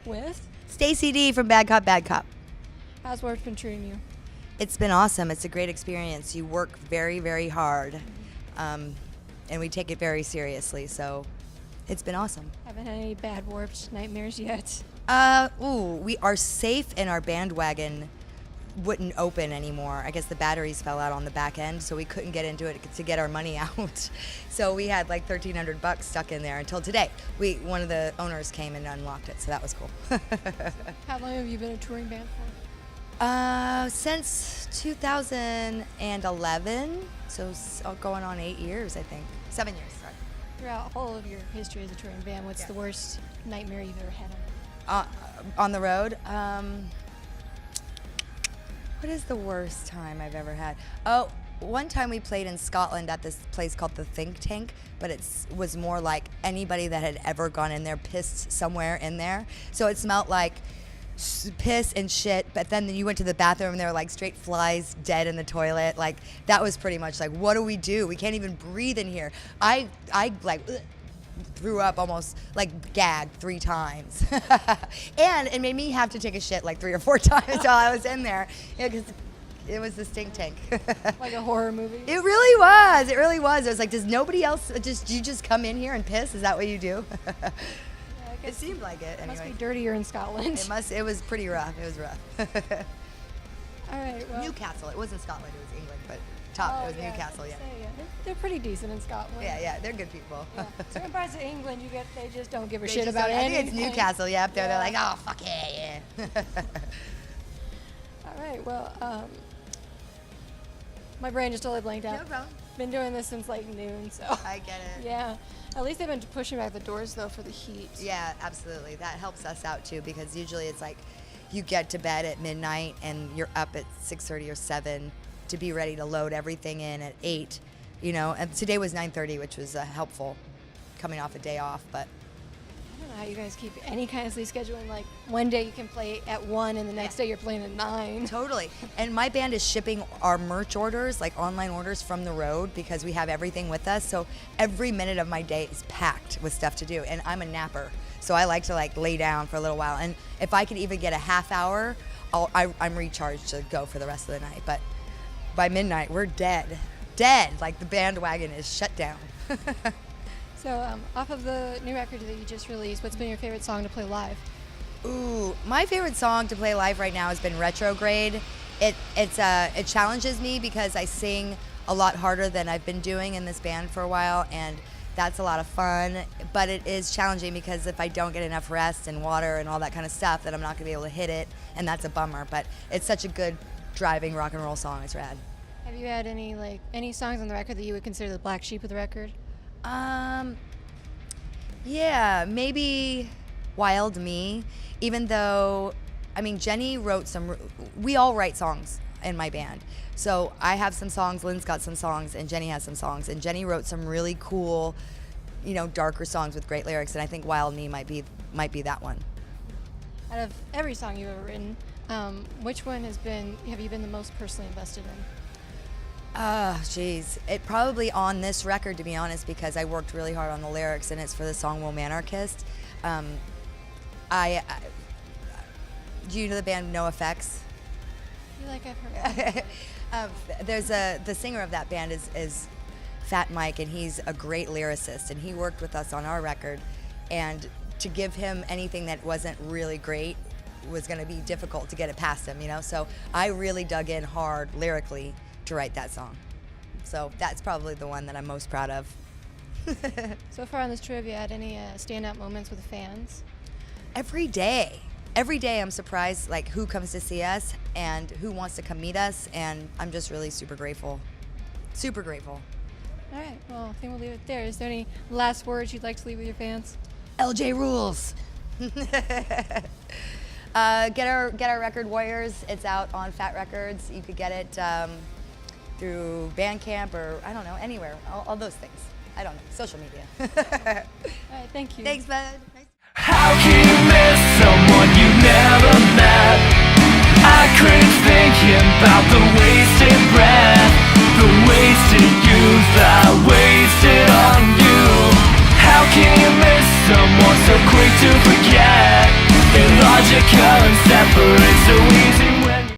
with Stacy D from Bad Cop, Bad Cop. how's work been treating you? It's been awesome. It's a great experience. You work very, very hard, and we take it very seriously. So it's been awesome. Haven't had any bad warped nightmares yet. We are safe, and our bandwagon wouldn't open anymore. I guess the batteries fell out on the back end, so we couldn't get into it to get our money out. So we had like $1,300 stuck in there until today. One of the owners came and unlocked it, so that was cool. How long have you been a touring band for? Since 2011, so going on 8 years, I think. 7 years, sorry. Throughout all of your history as a touring band, what's the worst nightmare you've ever had on the road? What is the worst time I've ever had? Oh, one time we played in Scotland at this place called the Think Tank, but it was more like anybody that had ever gone in there pissed somewhere in there. So it smelled like piss and shit, but then you went to the bathroom and there were like straight flies dead in the toilet. Like that was pretty much like, what do? We can't even breathe in here. I like threw up, almost like gagged 3 times. And it made me have to take a shit like 3 or 4 times while I was in there, because it was the stink tank. Like a horror movie? It really was. It really was. I was like, does nobody else you just come in here and piss? Is that what you do? It seemed like it. Anyway. Must be dirtier in Scotland. It was pretty rough. It was rough. All right. Well, Newcastle. It wasn't Scotland. It was England, but it was Newcastle. Yeah. They're pretty decent in Scotland. Yeah. They're good people. Yeah. Certain parts of England, they just don't give a They shit about anything. I think it's Newcastle. Yeah, up there, they're like, oh fuck yeah. All right. Well, my brain just totally blanked out. No problem. Been doing this since like noon, so. I get it. Yeah. At least they've been pushing back the doors though for the heat. Yeah, absolutely. That helps us out too, because usually it's like you get to bed at midnight and you're up at 6:30 or 7 to be ready to load everything in at 8. And today was 9:30, which was helpful, coming off a day off. But I don't know how you guys keep any kind of sleep schedule. And like one day you can play at 1 and the next day you're playing at 9. Totally. And my band is shipping our merch orders, like online orders, from the road, because we have everything with us. So every minute of my day is packed with stuff to do. And I'm a napper, so I like to like lay down for a little while. And if I could even get a half hour, I'm recharged to go for the rest of the night. But by midnight, we're dead. Like the bandwagon is shut down. So off of the new record that you just released, what's been your favorite song to play live? Ooh, my favorite song to play live right now has been Retrograde. It challenges me because I sing a lot harder than I've been doing in this band for a while, and that's a lot of fun. But it is challenging because if I don't get enough rest and water and all that kind of stuff, then I'm not gonna be able to hit it, and that's a bummer. But it's such a good driving rock and roll song. It's rad. Have you had any songs on the record that you would consider the black sheep of the record? Yeah, maybe Wild Me, even though, Jenny wrote we all write songs in my band. So I have some songs, Lynn's got some songs, and Jenny has some songs. And Jenny wrote some really cool, darker songs with great lyrics, and I think Wild Me might be that one. Out of every song you've ever written, which one have you been the most personally invested in? Geez. It probably on this record, to be honest, because I worked really hard on the lyrics, and it's for the song Womanarchist. Do you know the band No Effects? I feel like I've heard the singer of that band is Fat Mike, and he's a great lyricist, and he worked with us on our record, and to give him anything that wasn't really great was going to be difficult to get it past him, So I really dug in hard lyrically to write that song. So that's probably the one that I'm most proud of. So far on this tour, have you had any standout moments with the fans? Every day I'm surprised like who comes to see us and who wants to come meet us, and I'm just really super grateful. All right, well, I think we'll leave it there. Is there any last words you'd like to leave with your fans? LJ rules. Get our record, Warriors. It's out on Fat Records. You could get it through Bandcamp or, I don't know, anywhere. All those things. I don't know. Social media. All right, thank you. Thanks, bud. How can you miss someone you never met? I cringe thinking about the wasted breath, the wasted youth I wasted on you. How can you miss someone so quick to forget? magical and separate so easy.